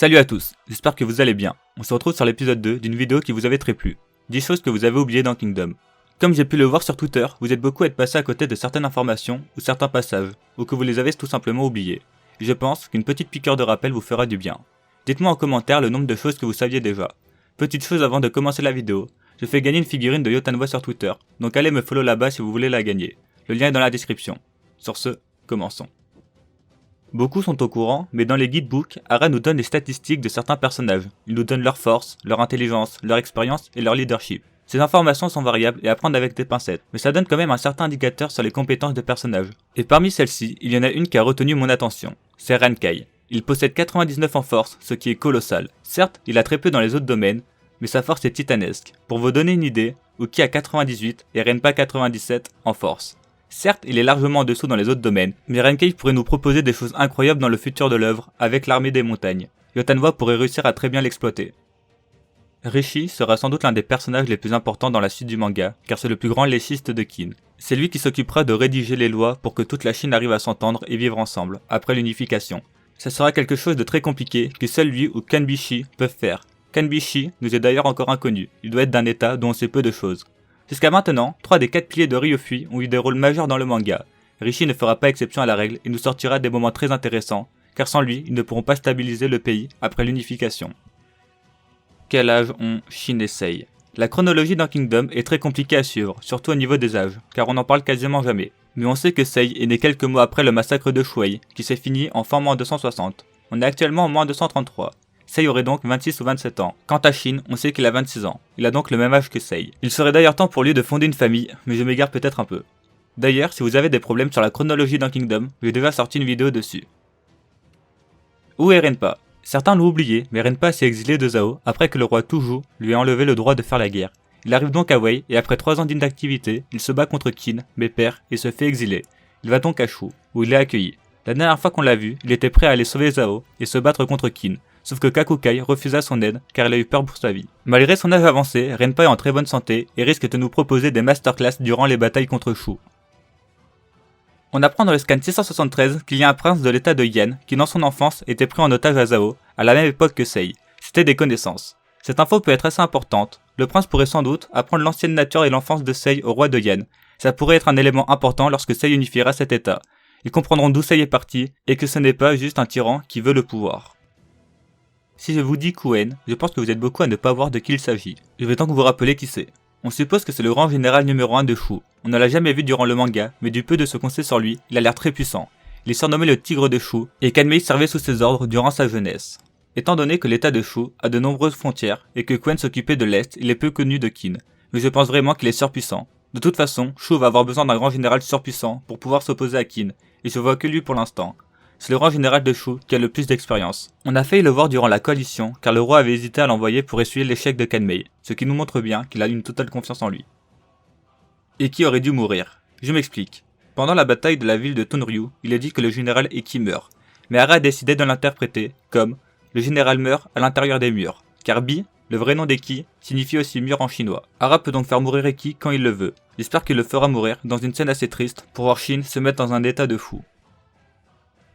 Salut à tous, j'espère que vous allez bien. On se retrouve sur l'épisode 2 d'une vidéo qui vous avait très plu. 10 choses que vous avez oubliées dans Kingdom. Comme j'ai pu le voir sur Twitter, vous êtes beaucoup à être passé à côté de certaines informations ou certains passages, ou que vous les avez tout simplement oubliés. Je pense qu'une petite piqûre de rappel vous fera du bien. Dites-moi en commentaire le nombre de choses que vous saviez déjà. Petite chose avant de commencer la vidéo, je fais gagner une figurine de Yotanwa sur Twitter, donc allez me follow là-bas si vous voulez la gagner. Le lien est dans la description. Sur ce, commençons. Beaucoup sont au courant, mais dans les guidebooks, Ara nous donne les statistiques de certains personnages. Il nous donne leur force, leur intelligence, leur expérience et leur leadership. Ces informations sont variables et à prendre avec des pincettes, mais ça donne quand même un certain indicateur sur les compétences des personnages. Et parmi celles-ci, il y en a une qui a retenu mon attention. C'est Renkai. Il possède 99 en force, ce qui est colossal. Certes, il a très peu dans les autres domaines, mais sa force est titanesque. Pour vous donner une idée, Uki a 98 et Renpa 97 en force. Certes, il est largement en dessous dans les autres domaines, mais Renkai pourrait nous proposer des choses incroyables dans le futur de l'œuvre, avec l'armée des montagnes. Yotanwa pourrait réussir à très bien l'exploiter. Rishi sera sans doute l'un des personnages les plus importants dans la suite du manga, car c'est le plus grand léchiste de Kin. C'est lui qui s'occupera de rédiger les lois pour que toute la Chine arrive à s'entendre et vivre ensemble, après l'unification. Ça sera quelque chose de très compliqué que seul lui ou Kanbishi peuvent faire. Kanbishi nous est d'ailleurs encore inconnu, il doit être d'un état dont on sait peu de choses. Jusqu'à maintenant, 3 des 4 piliers de Ryofui ont eu des rôles majeurs dans le manga. Rishi ne fera pas exception à la règle et nous sortira des moments très intéressants, car sans lui, ils ne pourront pas stabiliser le pays après l'unification. Quel âge ont Shin et Sei? La chronologie dans Kingdom est très compliquée à suivre, surtout au niveau des âges, car on n'en parle quasiment jamais. Mais on sait que Sei est né quelques mois après le massacre de Shuai, qui s'est fini en fin moins 260. On est actuellement en moins 233. Sei aurait donc 26 ou 27 ans. Quant à Shin, on sait qu'il a 26 ans. Il a donc le même âge que Sei. Il serait d'ailleurs temps pour lui de fonder une famille, mais je m'égare peut-être un peu. D'ailleurs, si vous avez des problèmes sur la chronologie dans Kingdom, j'ai déjà sorti une vidéo dessus. Où est Renpa? Certains l'ont oublié, mais Renpa s'est exilé de Zhao après que le roi Tuju lui ait enlevé le droit de faire la guerre. Il arrive donc à Wei, et après 3 ans d'inactivité, il se bat contre Qin, mais perd, et se fait exiler. Il va donc à Shu, où il est accueilli. La dernière fois qu'on l'a vu, il était prêt à aller sauver Zhao, et se battre contre Qin. Sauf que Kakukai refusa son aide car il a eu peur pour sa vie. Malgré son âge avancé, Renpa est en très bonne santé et risque de nous proposer des masterclass durant les batailles contre Shu. On apprend dans le scan 673 qu'il y a un prince de l'état de Yan qui dans son enfance était pris en otage à Zhao, à la même époque que Sei. C'était des connaissances. Cette info peut être assez importante. Le prince pourrait sans doute apprendre l'ancienne nature et l'enfance de Sei au roi de Yan. Ça pourrait être un élément important lorsque Sei unifiera cet état. Ils comprendront d'où Sei est parti et que ce n'est pas juste un tyran qui veut le pouvoir. Si je vous dis Kuen, je pense que vous êtes beaucoup à ne pas voir de qui il s'agit. Je vais donc vous rappeler qui c'est. On suppose que c'est le grand général numéro 1 de Shu. On ne l'a jamais vu durant le manga, mais du peu de ce qu'on sait sur lui, il a l'air très puissant. Il est surnommé le tigre de Shu, et Kanmei servait sous ses ordres durant sa jeunesse. Étant donné que l'état de Shu a de nombreuses frontières, et que Kuen s'occupait de l'Est, il est peu connu de Qin. Mais je pense vraiment qu'il est surpuissant. De toute façon, Shu va avoir besoin d'un grand général surpuissant pour pouvoir s'opposer à Qin, et je vois que lui pour l'instant. C'est le grand général de Shu qui a le plus d'expérience. On a failli le voir durant la coalition car le roi avait hésité à l'envoyer pour essuyer l'échec de Kanmei, ce qui nous montre bien qu'il a une totale confiance en lui. Eki aurait dû mourir. Je m'explique. Pendant la bataille de la ville de Tonryu, il est dit que le général Eki meurt. Mais Ara a décidé de l'interpréter comme « le général meurt à l'intérieur des murs », car Bi, le vrai nom d'Eki, signifie aussi mur en chinois. Ara peut donc faire mourir Eki quand il le veut. J'espère qu'il le fera mourir dans une scène assez triste pour voir Shin se mettre dans un état de fou.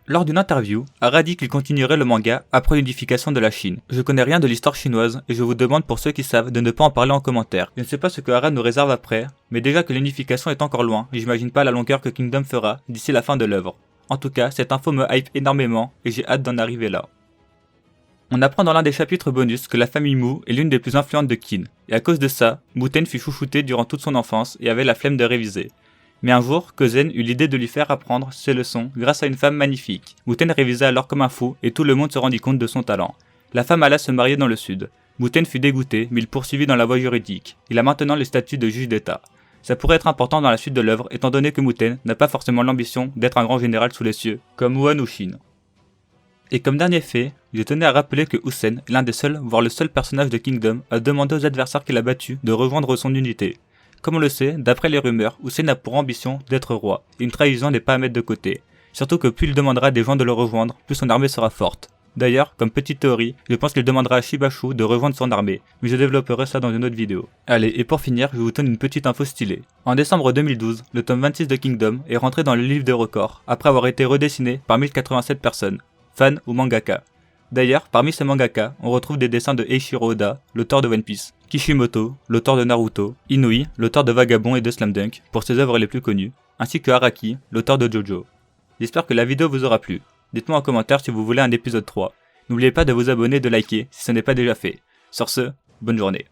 Lors d'une interview, Ara dit qu'il continuerait le manga après l'unification de la Chine. Je connais rien de l'histoire chinoise et je vous demande pour ceux qui savent de ne pas en parler en commentaire. Je ne sais pas ce que Ara nous réserve après, mais déjà que l'unification est encore loin, et j'imagine pas la longueur que Kingdom fera d'ici la fin de l'œuvre. En tout cas, cette info me hype énormément et j'ai hâte d'en arriver là. On apprend dans l'un des chapitres bonus que la famille Mu est l'une des plus influentes de Qin, et à cause de ça, Muten fut chouchouté durant toute son enfance et avait la flemme de réviser. Mais un jour, Kozen eut l'idée de lui faire apprendre ses leçons grâce à une femme magnifique. Muten révisa alors comme un fou et tout le monde se rendit compte de son talent. La femme alla se marier dans le sud. Muten fut dégoûté, mais il poursuivit dans la voie juridique. Il a maintenant le statut de juge d'état. Ça pourrait être important dans la suite de l'œuvre étant donné que Muten n'a pas forcément l'ambition d'être un grand général sous les cieux, comme Wuhan ou Shin. Et comme dernier fait, je tenais à rappeler que Usen est l'un des seuls, voire le seul personnage de Kingdom à demander aux adversaires qu'il a battus de rejoindre son unité. Comme on le sait, d'après les rumeurs, Usen a pour ambition d'être roi, et une trahison n'est pas à mettre de côté. Surtout que plus il demandera à des gens de le rejoindre, plus son armée sera forte. D'ailleurs, comme petite théorie, je pense qu'il demandera à Shibashu de rejoindre son armée, mais je développerai ça dans une autre vidéo. Allez, et pour finir, je vous donne une petite info stylée. En décembre 2012, le tome 26 de Kingdom est rentré dans le livre des records, après avoir été redessiné par 1087 personnes, fans ou mangaka. D'ailleurs, parmi ces mangaka, on retrouve des dessins de Eiichiro Oda, l'auteur de One Piece, Kishimoto, l'auteur de Naruto, Inui, l'auteur de Vagabond et de Slam Dunk, pour ses œuvres les plus connues, ainsi que Araki, l'auteur de Jojo. J'espère que la vidéo vous aura plu. Dites-moi en commentaire si vous voulez un épisode 3. N'oubliez pas de vous abonner et de liker si ce n'est pas déjà fait. Sur ce, bonne journée.